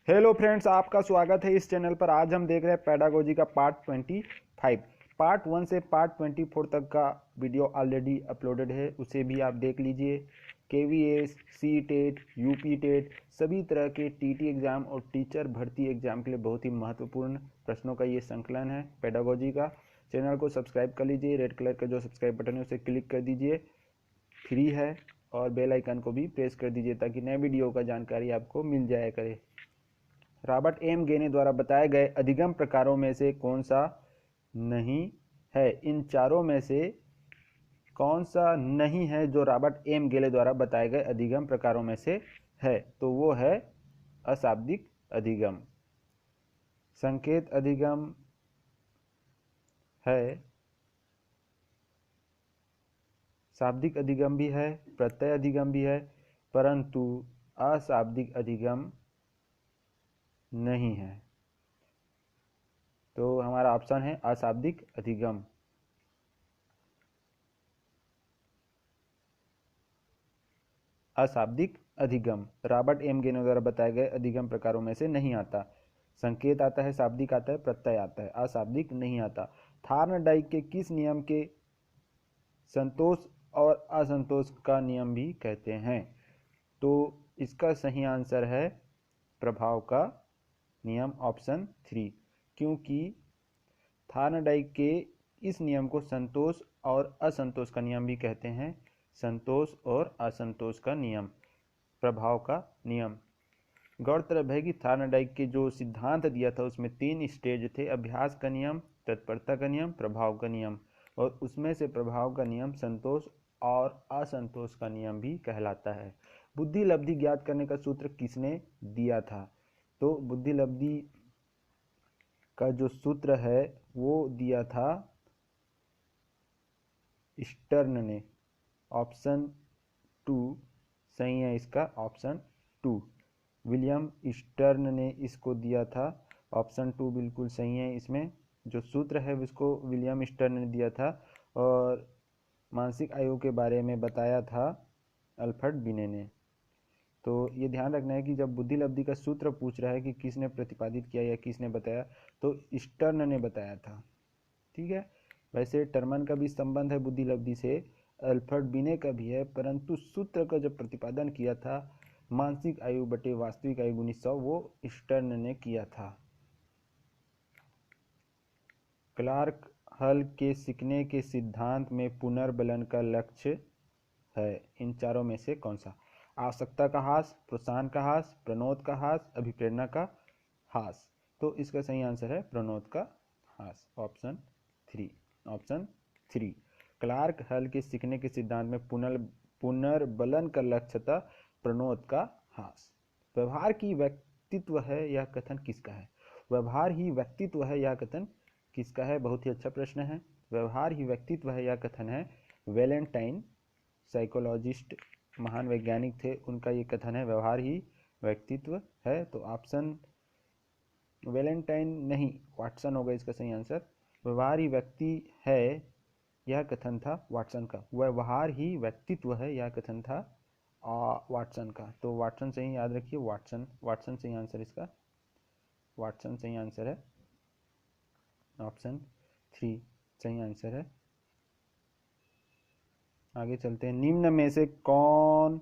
Hello friends, आपका स्वागत है इस चैनल पर। आज हम देख रहे हैं पेडागोजी का पार्ट 25। पार्ट 1 से पार्ट 24 तक का वीडियो ऑलरेडी अपलोडेड है, उसे भी आप देख लीजिए। KVS, CTET, UP TET, सभी तरह के टीटी एग्ज़ाम और टीचर भर्ती एग्ज़ाम के लिए बहुत ही महत्वपूर्ण प्रश्नों का ये संकलन है पेडागोजी का। चैनल को सब्सक्राइब कर लीजिए, रेड कलर का जो सब्सक्राइब बटन है उसे क्लिक कर दीजिए, फ्री है। और बेल आइकन को भी प्रेस कर दीजिए ताकि नए वीडियो का जानकारी आपको मिल जाया करे। रॉबर्ट एम गेने द्वारा बताए गए अधिगम प्रकारों में से कौन सा नहीं है? इन चारों में से कौन सा नहीं है जो रॉबर्ट एम गेले द्वारा बताए गए अधिगम प्रकारों में से है? तो वो है अशाब्दिक अधिगम। संकेत अधिगम है, शाब्दिक अधिगम भी है, प्रत्यय अधिगम भी है, परंतु अशाब्दिक अधिगम नहीं है। तो हमारा ऑप्शन है अशाब्दिक अधिगम। अशाब्दिक अधिगम रॉबर्ट एम गेनो द्वारा बताए गए अधिगम प्रकारों में से नहीं आता। संकेत आता है, शाब्दिक आता है, प्रत्यय आता है, अशाब्दिक नहीं आता। थार्नडाइक के किस नियम के संतोष और असंतोष का नियम भी कहते हैं? तो इसका सही आंसर है प्रभाव का नियम, ऑप्शन 3। क्योंकि थार्नडाइक के इस नियम को संतोष और असंतोष का नियम भी कहते हैं। संतोष और असंतोष का नियम, प्रभाव का नियम। गौरतलब है कि थार्नडाइक के जो सिद्धांत दिया था उसमें 3 स्टेज थे: अभ्यास का नियम, तत्परता का नियम, प्रभाव का नियम। और उसमें से प्रभाव का नियम संतोष और असंतोष का नियम भी कहलाता है। बुद्धि लब्धि ज्ञात करने का सूत्र किसने दिया था? तो बुद्धि लब्धि का जो सूत्र है वो दिया था स्टर्न ने। ऑप्शन 2 सही है इसका, ऑप्शन 2। विलियम स्टर्न ने इसको दिया था। ऑप्शन 2 बिल्कुल सही है। इसमें जो सूत्र है उसको विलियम स्टर्न ने दिया था। और मानसिक आयु के बारे में बताया था अल्फ्रेड बिने ने। तो ये ध्यान रखना है कि जब बुद्धि लब्धि का सूत्र पूछ रहा है कि किसने प्रतिपादित किया या किसने बताया, तो स्टर्न ने बताया था। ठीक है। वैसे टर्मन का भी संबंध है बुद्धि लब्धि से, अल्फ्रेड बिने का भी है, परंतु सूत्र का जब प्रतिपादन किया था मानसिक आयु बटे वास्तविक आयु गुणित 100, वो स्टर्न ने किया था। क्लार्क हल के सीखने के सिद्धांत में पुनर्बलन का लक्ष्य है। इन चारों में से कौन सा? आवश्यकता का ह्रास, प्रोत्साहन का ह्रास, प्रणोद का ह्रास, अभिप्रेरणा का ह्रास। तो इसका सही आंसर है प्रणोद का ह्रास, ऑप्शन 3। ऑप्शन 3। क्लार्क हल के सीखने के सिद्धांत में पुनर्बलन का लक्ष्य था प्रणोद का ह्रास। व्यवहार की व्यक्तित्व है यह कथन किसका है? व्यवहार ही व्यक्तित्व है यह कथन किसका है? बहुत ही अच्छा प्रश्न है। व्यवहार ही व्यक्तित्व है यह कथन है वैलेंटाइन, साइकोलॉजिस्ट, महान वैज्ञानिक थे, उनका ये कथन है व्यवहार ही व्यक्तित्व है। तो ऑप्शन वैलेंटाइन नहीं, वाटसन होगा इसका सही आंसर। व्यवहार ही व्यक्ति है यह कथन था वाटसन का। व्यवहार ही व्यक्तित्व है यह कथन था वाटसन का। तो वाटसन सही याद रखिए, वाटसन, वाटसन सही आंसर इसका, वाटसन सही आंसर है, ऑप्शन 3 सही आंसर है। आगे चलते हैं। निम्न में से कौन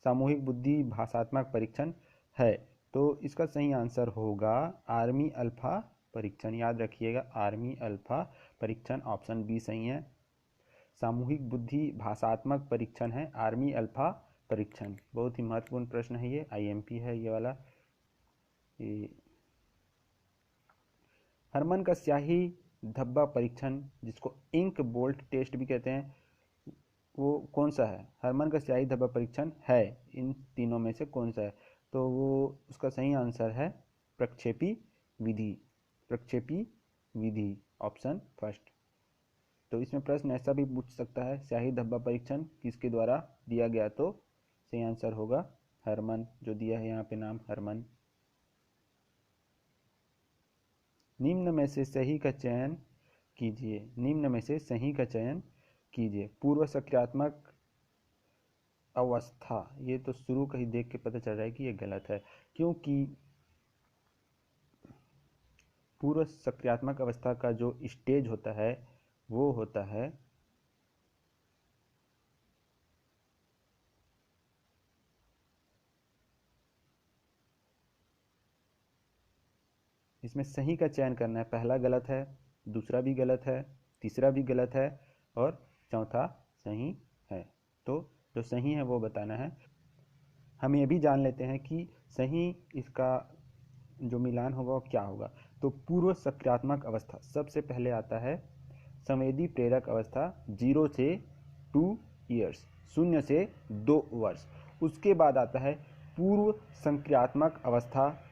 सामूहिक बुद्धि भाषात्मक परीक्षण है? तो इसका सही आंसर होगा आर्मी अल्फा परीक्षण। याद रखिएगा, आर्मी अल्फा परीक्षण, ऑप्शन बी सही है। सामूहिक बुद्धि भाषात्मक परीक्षण है आर्मी अल्फा परीक्षण। बहुत ही महत्वपूर्ण प्रश्न है ये, आईएमपी है ये वाला। हरमन का स्याही धब्बा परीक्षण, जिसको इंक बोल्ट टेस्ट भी कहते हैं, वो कौन सा है? हरमन का स्याही धब्बा परीक्षण है इन तीनों में से कौन सा है? तो वो उसका सही आंसर है प्रक्षेपी विधि, प्रक्षेपी विधि, ऑप्शन फर्स्ट। तो इसमें प्रश्न ऐसा भी पूछ सकता है, स्याही धब्बा परीक्षण किसके द्वारा दिया गया? तो सही आंसर होगा हरमन, जो दिया है यहाँ पे नाम हरमन। निम्न में से सही का चयन कीजिए, निम्न में से सही का चयन कीजिए। पूर्व सक्रियात्मक अवस्था, ये तो शुरू का ही देख के पता चल रहा है कि ये गलत है, क्योंकि पूर्व सक्रियात्मक अवस्था का जो स्टेज होता है वो होता है इसमें सही का चयन करना है। पहला गलत है, दूसरा भी गलत है, तीसरा भी गलत है और चौथा सही है। तो जो सही है वो बताना है। हम ये भी जान लेते हैं कि सही इसका जो मिलान होगा वो क्या होगा। तो पूर्व सक्रियात्मक अवस्था सबसे पहले आता है संवेदी प्रेरक अवस्था 0 से 2 ईयर्स, 0 से 2 वर्ष। उसके बाद आता है पूर्व संक्रियात्मक अवस्था,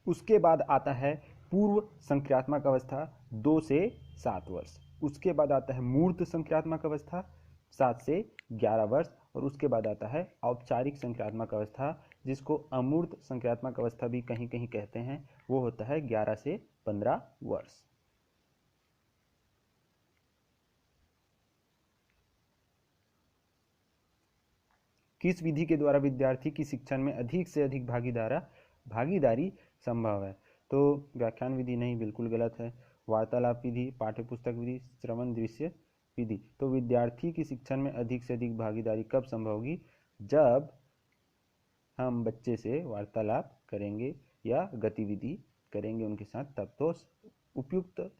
उसके बाद आता है पूर्व संक्रियात्मक अवस्था 2 से 7 वर्ष। उसके बाद आता है मूर्त संक्रियात्मक अवस्था 7 से 11 वर्ष। और उसके बाद आता है औपचारिक संक्रियात्मक अवस्था, जिसको अमूर्त संक्रियात्मक अवस्था भी कहीं कहीं कहते हैं, वो होता है 11 से 15 वर्ष। किस विधि के द्वारा विद्यार्थी की शिक्षण में अधिक से अधिक भागीदारी संभव है? तो व्याख्यान विधि नहीं, बिल्कुल गलत है। वार्तालाप विधि, पाठ्यपुस्तक विधि, श्रवण दृश्य विधि। तो विद्यार्थी की शिक्षण में अधिक से अधिक भागीदारी कब संभव होगी? जब हम बच्चे से वार्तालाप करेंगे या गतिविधि करेंगे उनके साथ, तब। तो उपयुक्त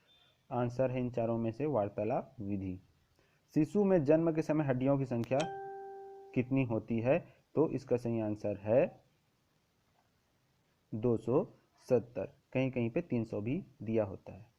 आंसर है इन चारों में से वार्तालाप विधि। शिशु में जन्म के समय हड्डियों की संख्या कितनी होती है? तो इसका सही आंसर है 270। कहीं कहीं पे 300 भी दिया होता है।